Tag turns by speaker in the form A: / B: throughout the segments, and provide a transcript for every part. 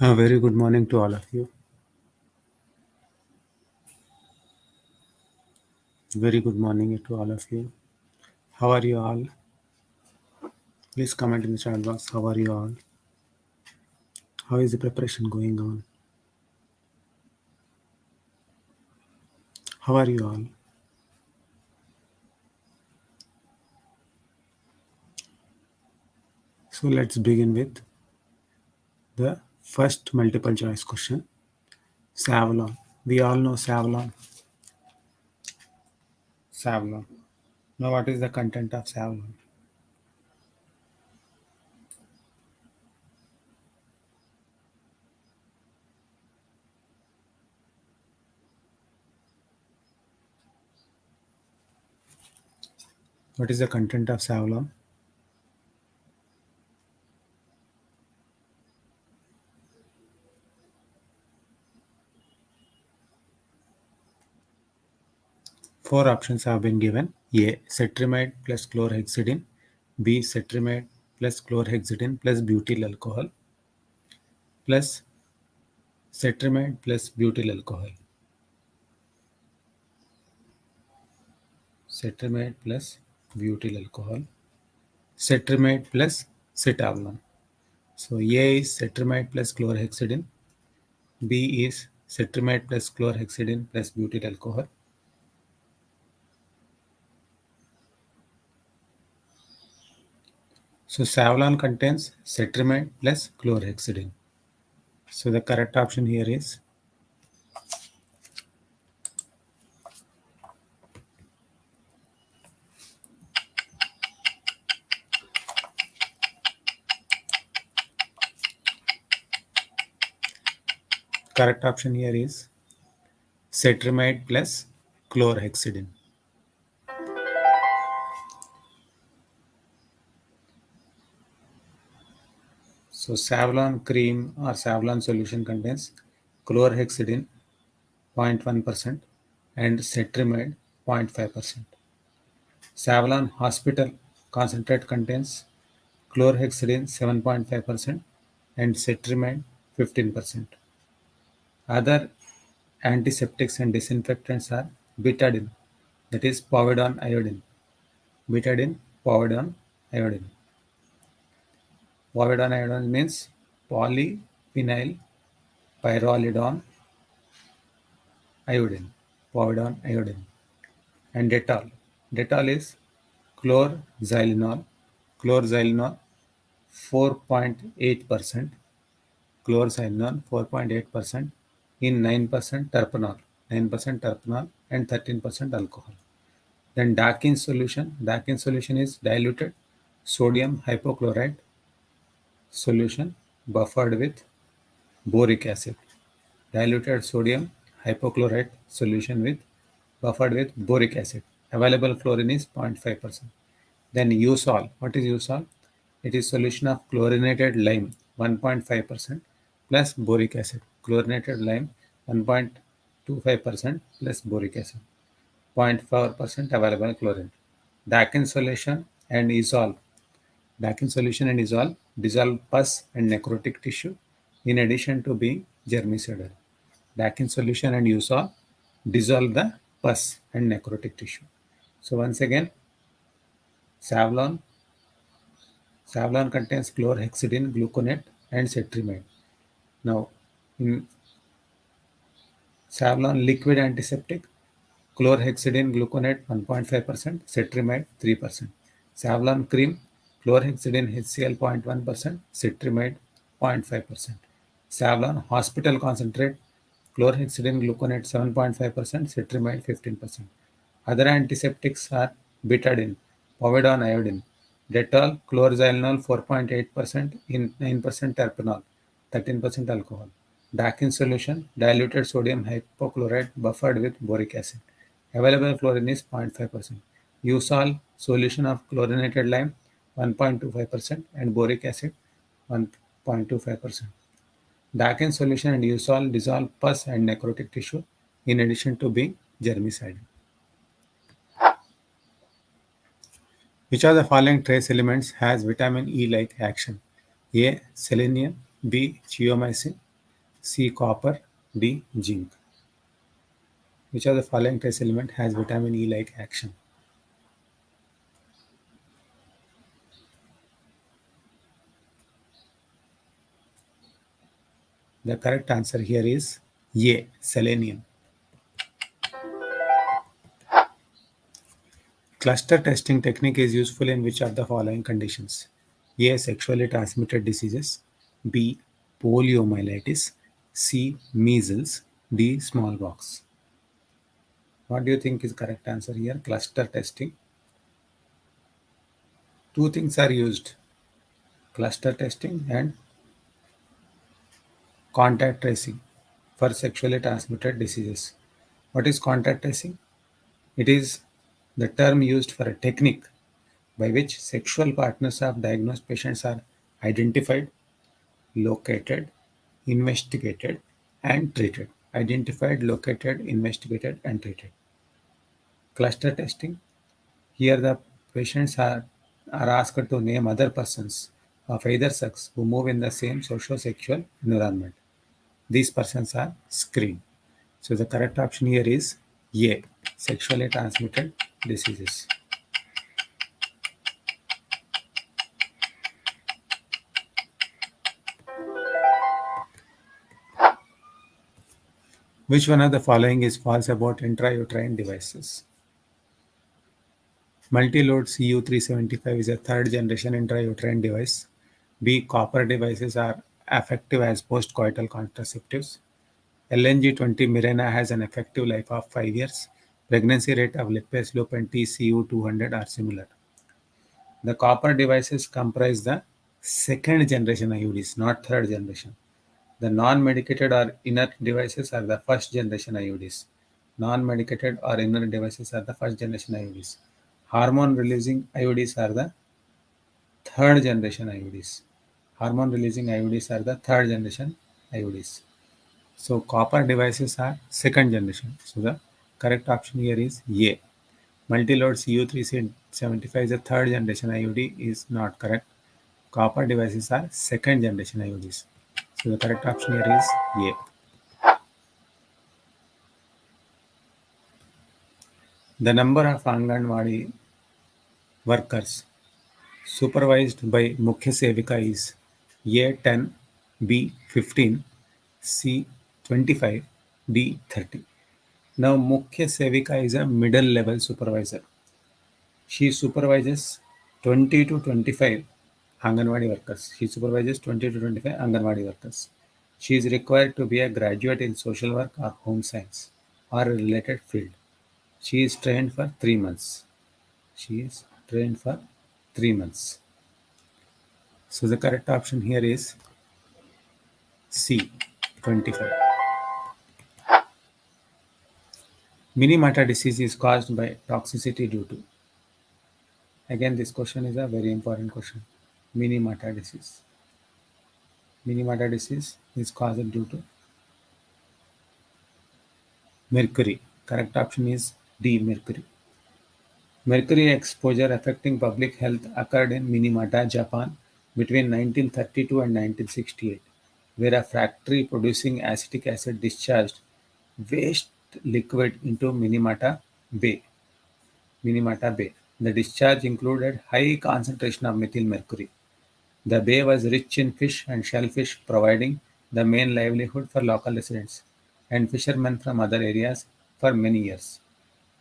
A: A very good morning to all of you. Very good morning to all of you. How are you all? Please comment in the chat box. How are you all? How is the preparation going on? How are you all? So let's begin with the first multiple choice question. Savlon. We all know Savlon. Savlon. Now what is the content of Savlon? What is the content of Savlon? Four options have been given. A. Cetrimide plus chlorhexidine. B. Cetrimide plus chlorhexidine plus butyl alcohol plus cetrimide plus butyl alcohol. Cetrimide plus butyl alcohol. Cetrimide plus cetavlon. So A is cetrimide plus chlorhexidine. B is cetrimide plus chlorhexidine plus butyl alcohol. So Savlon contains cetrimide plus chlorhexidine. So the correct option here is correct option here is cetrimide plus chlorhexidine. So Savlon cream or Savlon solution contains chlorhexidine 0.1% and cetrimide 0.5%. Savlon Hospital concentrate contains chlorhexidine 7.5% and cetrimide 15%. Other antiseptics and disinfectants are betadine, that is povidone iodine. Betadine, povidone iodine. Povidone iodine means polyphenyl pyrrolidone iodine. Povidone iodine. And Dettol. Dettol is chlorxylenol. Chlorxylenol 4.8%. Chlorxylenol 4.8% in 9% terpenol. 9% terpenol and 13% alcohol. Then Dakin solution. Dakin solution is diluted sodium hypochlorite solution buffered with boric acid. Diluted sodium hypochlorite solution with buffered with boric acid. Available chlorine is 0.5%. Then Usol. What is Usol? It is solution of chlorinated lime 1.5% plus boric acid. Chlorinated lime 1.25% plus boric acid. 0.4% available chlorine. Dakin solution and Isol. Dakin solution and Isol dissolve pus and necrotic tissue in addition to being germicidal. Dakin solution and Usol dissolve the pus and necrotic tissue. So once again, Savlon. Savlon contains chlorhexidine, gluconate, and cetrimide. Now, in Savlon liquid antiseptic, chlorhexidine, gluconate 1.5%, cetrimide 3%. Savlon cream, chlorhexidine HCl 0.1%, cetrimide 0.5%. Savlon hospital concentrate, chlorhexidine, gluconate 7.5%, cetrimide 15%. Other antiseptics are betadine, povidone iodine, Dettol, chlorxylenol 4.8% in 9% terpenol, 13% alcohol. Dakin solution, diluted sodium hypochlorite buffered with boric acid. Available chlorine is 0.5%. Usol, solution of chlorinated lime 1.25% and boric acid 1.25%. Dakin solution and Usol dissolve pus and necrotic tissue in addition to being germicidal. Which of the following trace elements has vitamin E-like action? A. Selenium. B. Geomycin. C. Copper. D. Zinc. Which of the following trace element has vitamin E-like action? The correct answer here is A. Selenium. Cluster testing technique is useful in which of the following conditions? A. Sexually transmitted diseases. B. Poliomyelitis. C. Measles. D. Smallpox. What do you think is correct answer here? Cluster testing. Two things are used: cluster testing and contact tracing for sexually transmitted diseases. What is contact tracing? It is the term used for a technique by which sexual partners of diagnosed patients are identified, located, investigated, and treated. Identified, located, investigated, and treated. Cluster testing. Here, the patients are asked to name other persons of either sex who move in the same socio-sexual environment. These persons are screened. So, the correct option here is A. Sexually transmitted diseases. Which one of the following is false about intrauterine devices? Multi-load CU-375 is a third generation intrauterine device. B. Copper devices are effective as postcoital contraceptives. LNG-20 Mirena has an effective life of 5 years. Pregnancy rate of lipase loop and TCU-200 are similar. The copper devices comprise the second generation IUDs, not third generation. The non-medicated or inert devices are the first generation IUDs. Non-medicated or inert devices are the first generation IUDs. Hormone releasing IUDs are the third generation IUDs. Hormone releasing IUDs are the third generation IUDs. So copper devices are second generation. So the correct option here is A. Multi-load CU375 is a third generation IUD is not correct. Copper devices are second generation IUDs. So the correct option here is A. The number of Anganwadi workers supervised by Mukhya Sevika is A 10, B 15, C 25, D 30. Now Mukhya Sevika is a middle level supervisor. She supervises 20 to 25 Anganwadi workers. She supervises 20 to 25 Anganwadi workers. She is required to be a graduate in social work or home science or a related field. She is trained for 3 months. She is trained for 3 months. So the correct option here is C, 25. Minimata disease is caused by toxicity due to. Again, this question is a very important question. Minimata disease. Minimata disease is caused due to mercury. Correct option is D, mercury. Mercury exposure affecting public health occurred in Minamata, Japan between 1932 and 1968, where a factory producing acetic acid discharged waste liquid into Bay. Minamata Bay. The discharge included high concentration of methyl mercury. The bay was rich in fish and shellfish, providing the main livelihood for local residents and fishermen from other areas for many years.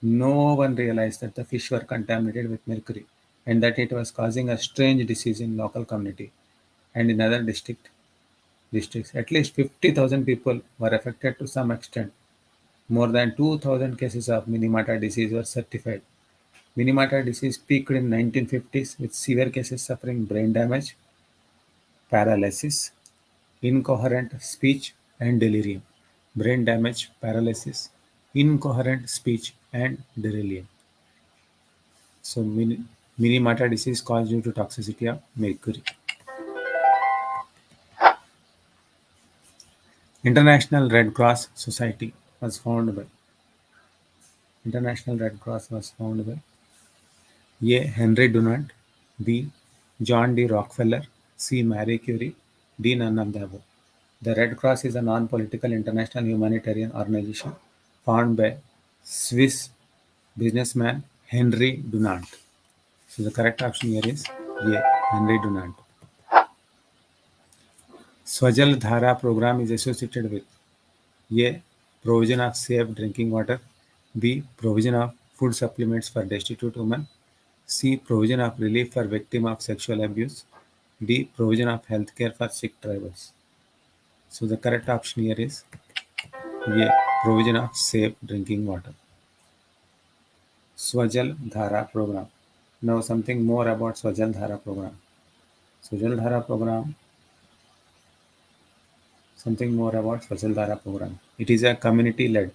A: No one realized that the fish were contaminated with mercury and that it was causing a strange disease in local community and in other districts. At least 50,000 people were affected to some extent. More than 2,000 cases of Minamata disease were certified. Minamata disease peaked in 1950s with severe cases suffering brain damage, paralysis, incoherent speech, and delirium. Brain damage, paralysis, incoherent speech, and delirium. So, Minamata disease caused due to toxicity of mercury. International Red Cross Society was founded by. International Red Cross was founded by A. Henry Dunant, B. John D. Rockefeller, C. Marie Curie, D. None of the above. The Red Cross is a non-political international humanitarian organization founded by Swiss businessman Henry Dunant. So the correct option here is A. Henry Dunant. Swajal Dhara program is associated with A. Provision of safe drinking water. B. Provision of food supplements for destitute women. C. Provision of relief for victims of sexual abuse. D. Provision of healthcare for sick tribals. So the correct option here is A. Provision of safe drinking water. Swajal Dhara program. Now something more about Swajal Dhara program. Swajal Dhara program. Something more about Swajal Dhara program. It is a community-led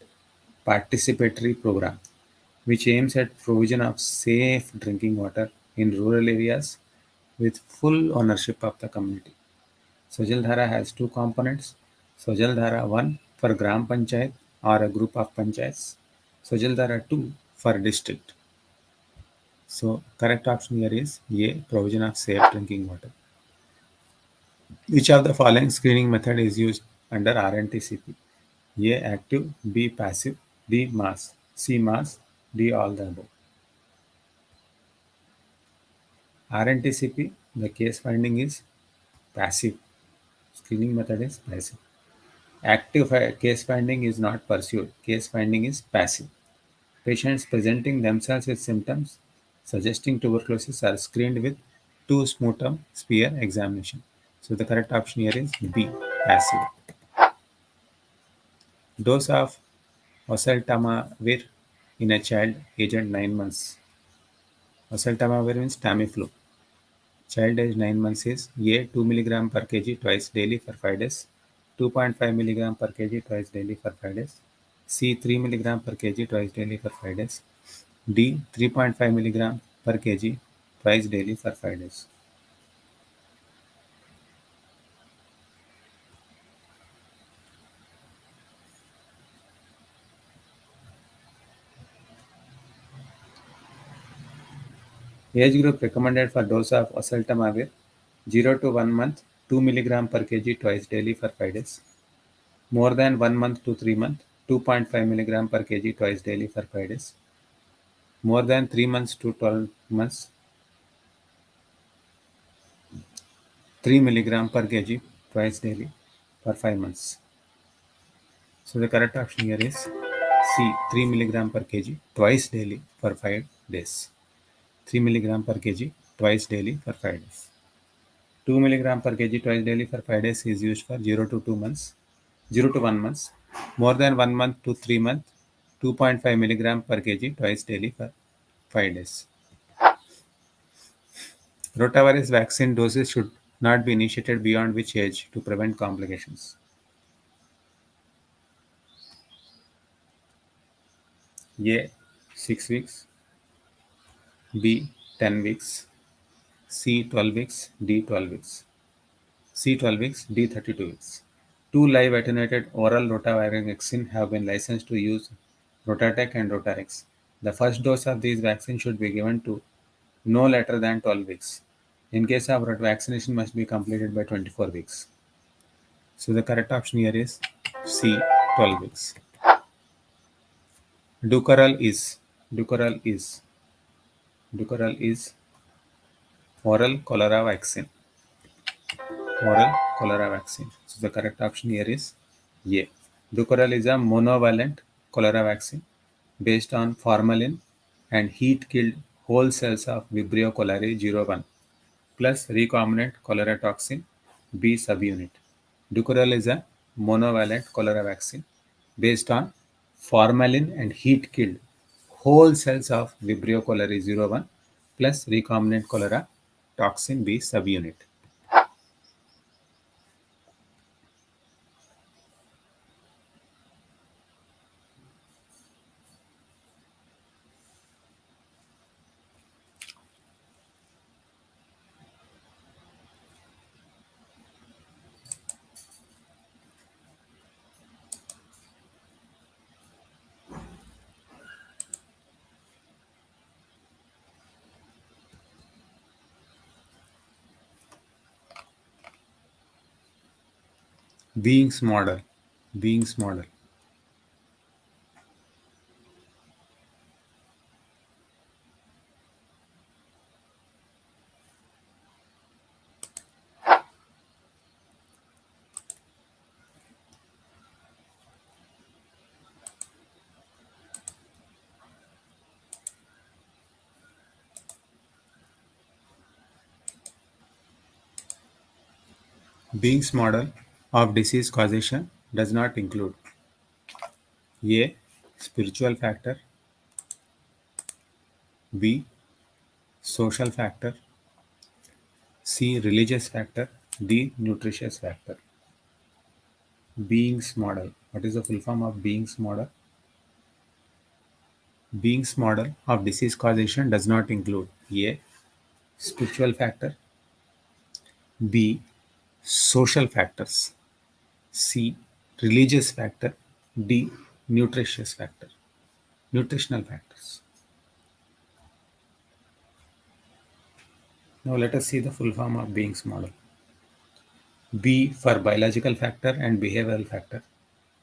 A: participatory program which aims at provision of safe drinking water in rural areas with full ownership of the community. Swajal Dhara has two components. Swajal Dhara 1 for Gram Panchayat or a group of panchayats. Swajal Dhara 2 for district. So correct option here is A. Provision of safe drinking water. Which of the following screening method is used under RNTCP? A. Active. B. Passive. D. Mass. C. Mass. D. All the above. RNTCP, the case finding is passive. Screening method is passive. Active case finding is not pursued. Case finding is passive. Patients presenting themselves with symptoms suggesting tuberculosis are screened with two sputum spear examination. So the correct option here is B. Passive. Dose of oseltamivir in a child aged 9 months. Oseltamivir means Tamiflu. Child age 9 months is A. 2 mg per kg twice daily for 5 days. 2.5 mg per kg twice daily for 5 days. C. 3 mg per kg twice daily for 5 days. D. 3.5 mg per kg twice daily for 5 days. Age group recommended for dose of oseltamivir 0 to 1 month 2 mg per kg twice daily for 5 days. More than 1 month to 3 months 2.5 mg per kg twice daily for 5 days. More than 3 months to 12 months 3 mg per kg twice daily for 5 months. So the correct option here is C. 3 mg per kg twice daily for 5 days. 3 mg per kg twice daily for 5 days. 2 mg per kg twice daily for 5 days is used for 0 to 2 months, 0 to 1 months. More than 1 month to 3 months, 2.5 mg per kg twice daily for 5 days. Rotavirus vaccine doses should not be initiated beyond which age to prevent complications? A. 6 weeks. B. 10 weeks. C. 12 weeks. D. 12 weeks. C. 12 weeks. D. 32 weeks. Two live attenuated oral rotavirus vaccine have been licensed to use Rotatec and Rotarex. The first dose of these vaccines should be given to no later than 12 weeks. In case of vaccination must be completed by 24 weeks. So the correct option here is C. 12 weeks. Dukoral is Dukoral is Dukoral is oral cholera vaccine. Oral cholera vaccine. So the correct option here is A. Dukoral is a monovalent cholera vaccine based on formalin and heat-killed whole cells of Vibrio cholerae 01 plus recombinant cholera toxin B subunit. Dukoral is a monovalent cholera vaccine based on formalin and heat-killed whole cells of Vibrio cholerae 01 plus recombinant cholera toxin B subunit. Being's model. Being's model. Being's model of disease causation does not include A. Spiritual factor, B. Social factor, C. Religious factor, D. Nutritious factor. Being's model. What is the full form of Being's model? Being's model of disease causation does not include A. Spiritual factor, B. Social factors, C. Religious factor, D. Nutritious factor. Nutritional factors. Now let us see the full form of Being's model. B for biological factor and behavioral factor,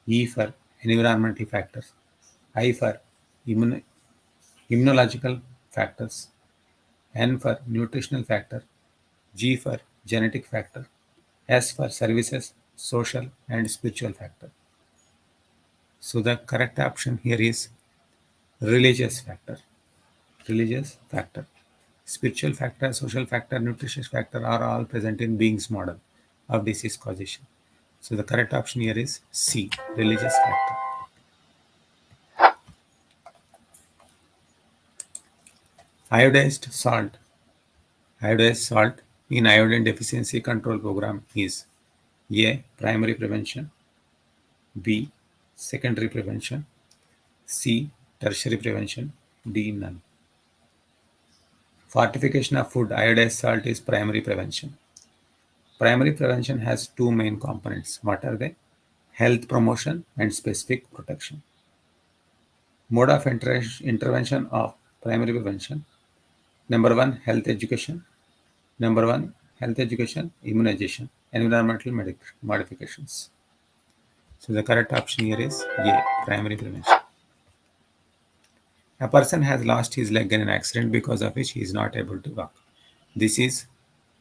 A: E for environmental factors, I for immunological factors, N for nutritional factor, G for genetic factor, S for services, social and spiritual factor. So the correct option here is religious factor. Religious factor. Spiritual factor, social factor, nutritious factor are all present in Being's model of disease causation. So the correct option here is C, religious factor. Iodized salt. Iodized salt in iodine deficiency control program is A, primary prevention, B, secondary prevention, C, tertiary prevention, D, none. Fortification of food, iodized salt is primary prevention. Primary prevention has two main components. What are they? Health promotion and specific protection. Mode of intervention of primary prevention. Number one, health education. Number one, health education, immunization, environmental modifications. So the correct option here is A, primary prevention. A person has lost his leg in an accident because of which he is not able to walk. This is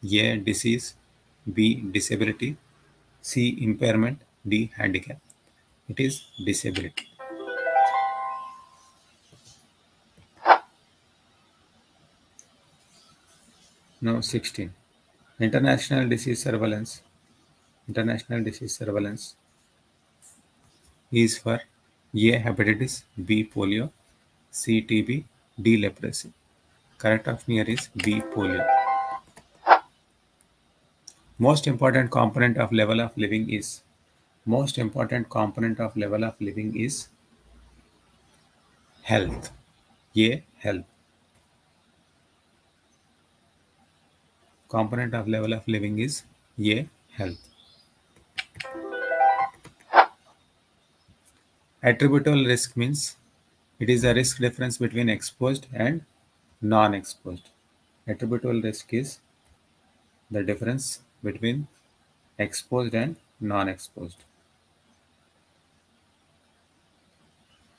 A: A, disease, B, disability, C, impairment, D, handicap. It is disability. Now 16. International disease surveillance. International disease surveillance is for A, hepatitis, B, polio, C, TB, D, leprosy. Correct option here is B, polio. Most important component of level of living is Most important component of level of living is health. A, health. Component of level of living is A, health. Attributable risk means it is the risk difference between exposed and non-exposed. Attributable risk is the difference between exposed and non-exposed.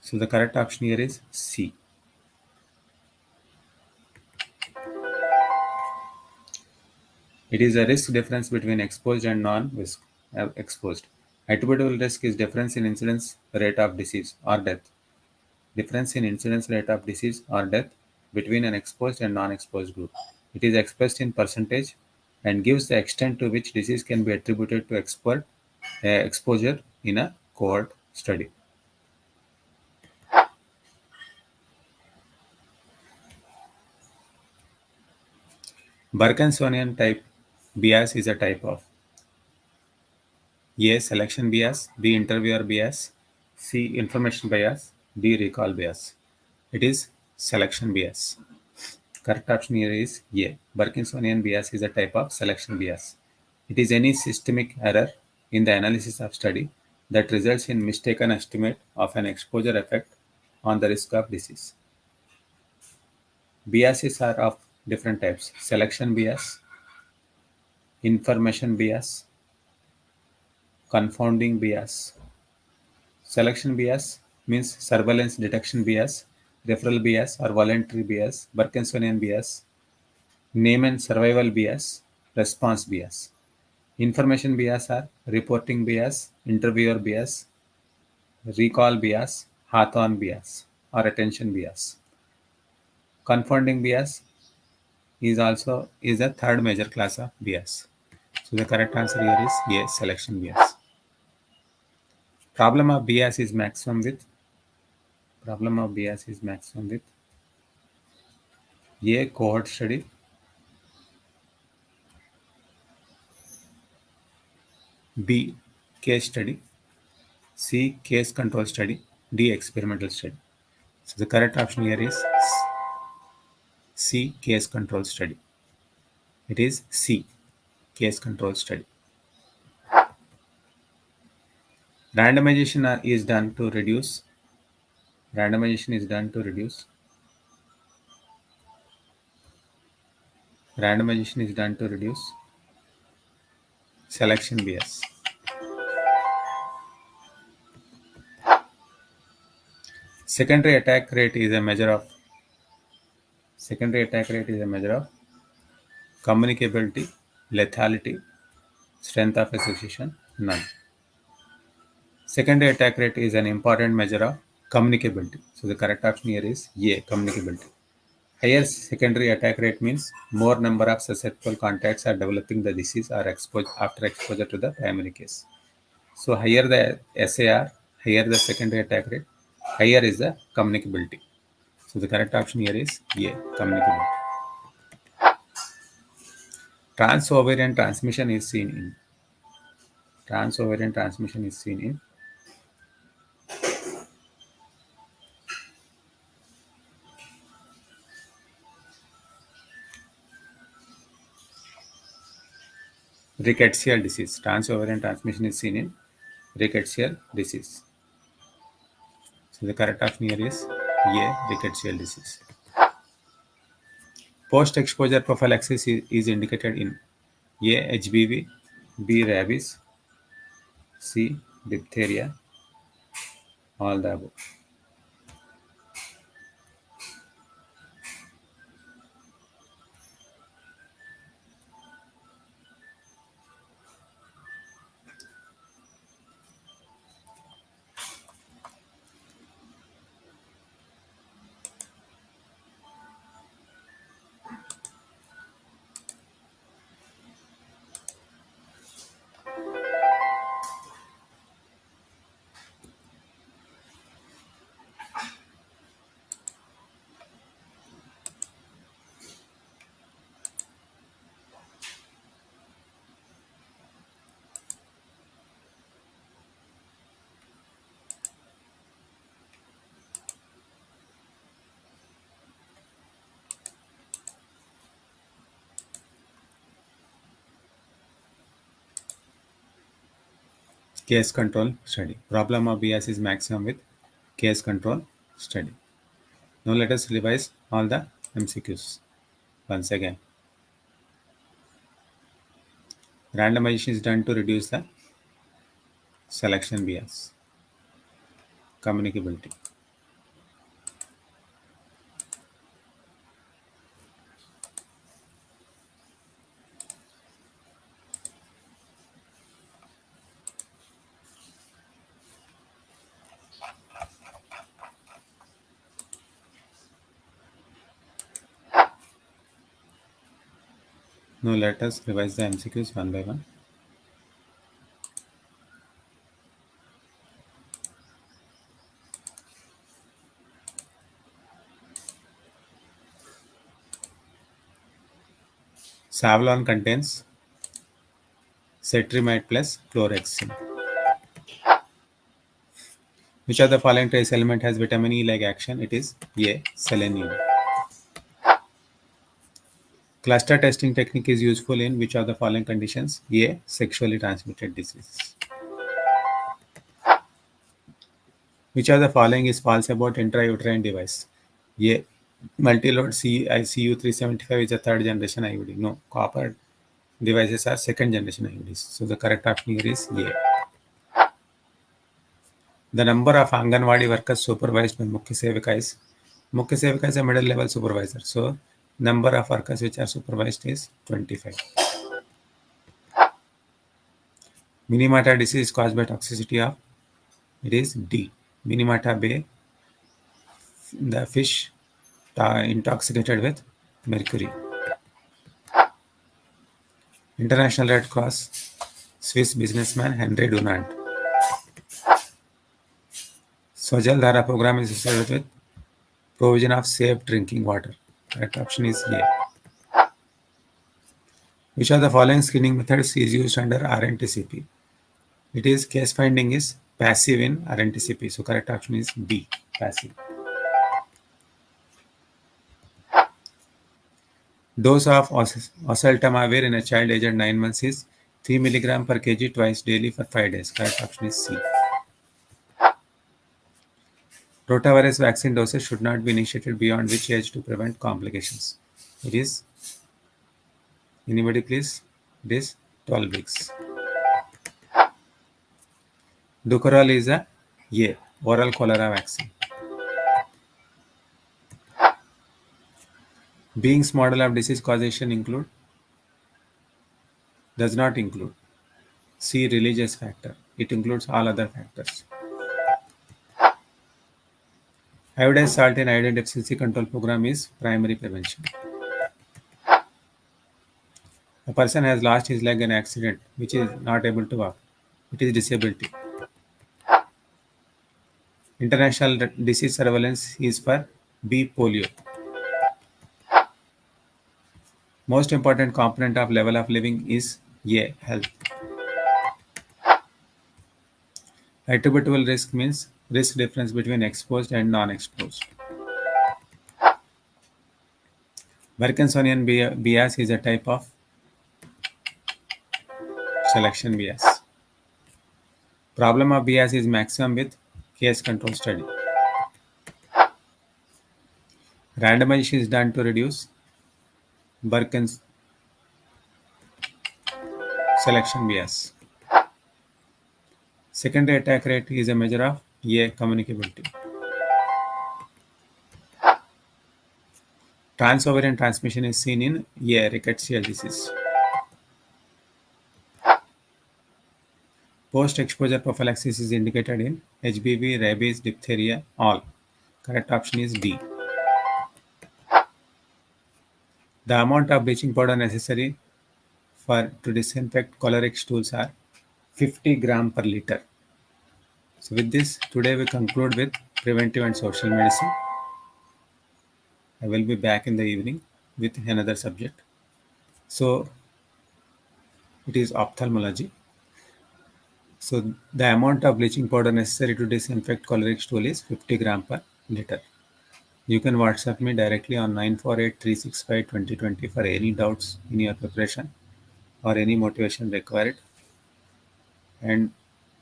A: So the correct option here is C. It is a risk difference between exposed and non-exposed. Attributable risk is difference in incidence rate of disease or death. Difference in incidence rate of disease or death between an exposed and non-exposed group. It is expressed in percentage and gives the extent to which disease can be attributed to exposure in a cohort study. Parkinsonian type bias is a type of A, selection bias, B, interviewer bias, C, information bias, D, recall bias. It is selection bias. Correct option here is A. Parkinsonian bias is a type of selection bias. It is any systemic error in the analysis of study that results in mistaken estimate of an exposure effect on the risk of disease. Biases are of different types: selection bias, information bias, confounding bias. Selection bias means surveillance detection bias, referral bias or voluntary bias, Parkinsonian bias, name and survival bias, response bias. Information bias are reporting bias, interviewer bias, recall bias, Hawthorne bias, or attention bias. Confounding bias is a third major class of bias. So the correct answer here is A, selection bias. Problem of bias is maximum with A, cohort study, B, case study, C, case control study, D, experimental study. So the correct option here is C, case control study. It is C, case control study. Randomization is done to reduce. Randomization is done to reduce. Randomization is done to reduce selection bias. Secondary attack rate is a measure of communicability, lethality, strength of association, none. Secondary attack rate is an important measure of communicability. So the correct option here is A, communicability. Higher secondary attack rate means more number of susceptible contacts are developing the disease or after exposure to the primary case. So higher the SAR, higher the secondary attack rate, higher is the communicability. So the correct option here is A, communicability. Trans-ovarian transmission is seen in rickettsial disease. Trans-ovarian transmission is seen in rickettsial disease. So the correct option here is A, rickettsial disease. Post-exposure prophylaxis is indicated in A, HBV, B, rabies, C, diphtheria, all the above. Case control study. Problem of bias is maximum with case control study. Now let us revise all the MCQs once again. Randomization is done to reduce the selection bias. Communicability. Now let us revise the MCQs one by one. Savlon contains cetrimide plus chlorhexidine. Which of the following trace element has vitamin E-like action? It is A, selenium. Cluster testing technique is useful in which of the following conditions? A, sexually transmitted diseases. Which of the following is false about intrauterine device? A, multi-load ICU 375 is a third generation IUD. No, copper devices are second generation IUDs. So the correct option here is A. The number of Anganwadi workers supervised by Mukhya Sevika is a middle level supervisor. So number of workers which are supervised is 25. Minimata disease is caused by toxicity of, it is D. Minimata Bay, the fish intoxicated with mercury. International Red Cross, Swiss businessman Henry Dunant. Swajal Dhara program is associated with provision of safe drinking water. Correct option is A. Which of the following screening methods is used under RNTCP? It is case finding is passive in RNTCP. So correct option is B, passive. Dose of oseltamivir in a child aged 9 months is 3 mg per kg twice daily for 5 days. Correct option is C. Rotavirus vaccine doses should not be initiated beyond which age to prevent complications? It is, anybody please? It is 12 weeks. Dukoral is a oral cholera vaccine. Being's model of disease causation include? Does not include. C, religious factor. It includes all other factors. Iodized salt in iodine deficiency control program is primary prevention. A person has lost his leg in an accident which is not able to walk. It is disability. International disease surveillance is for B, polio. Most important component of level of living is A, health. Attributable risk means risk difference between exposed and non-exposed. Parkinsonian bias is a type of selection bias. Problem of bias is maximum with case control study. Randomization is done to reduce Parkinson's selection bias. Secondary attack rate is a measure of A, communicability. Transovarian transmission is seen in A, rickettsial disease. Post-exposure prophylaxis is indicated in HBV, rabies, diphtheria, all. Correct option is D. The amount of bleaching powder necessary to disinfect choleric stools are 50 gram per liter. So with this, today we conclude with preventive and social medicine. I will be back in the evening with another subject. So it is ophthalmology. So the amount of bleaching powder necessary to disinfect choleric stool is 50 gram per liter. You can WhatsApp me directly on 948-365-2020 for any doubts in your preparation or any motivation required. And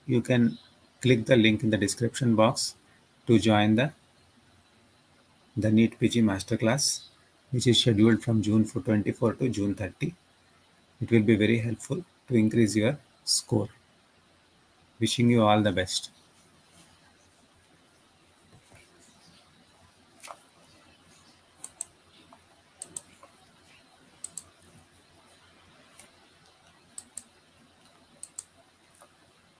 A: you can click the link in the description box to join the Neet PG Masterclass, which is scheduled from June 24 to June 30. It will be very helpful to increase your score. Wishing you all the best.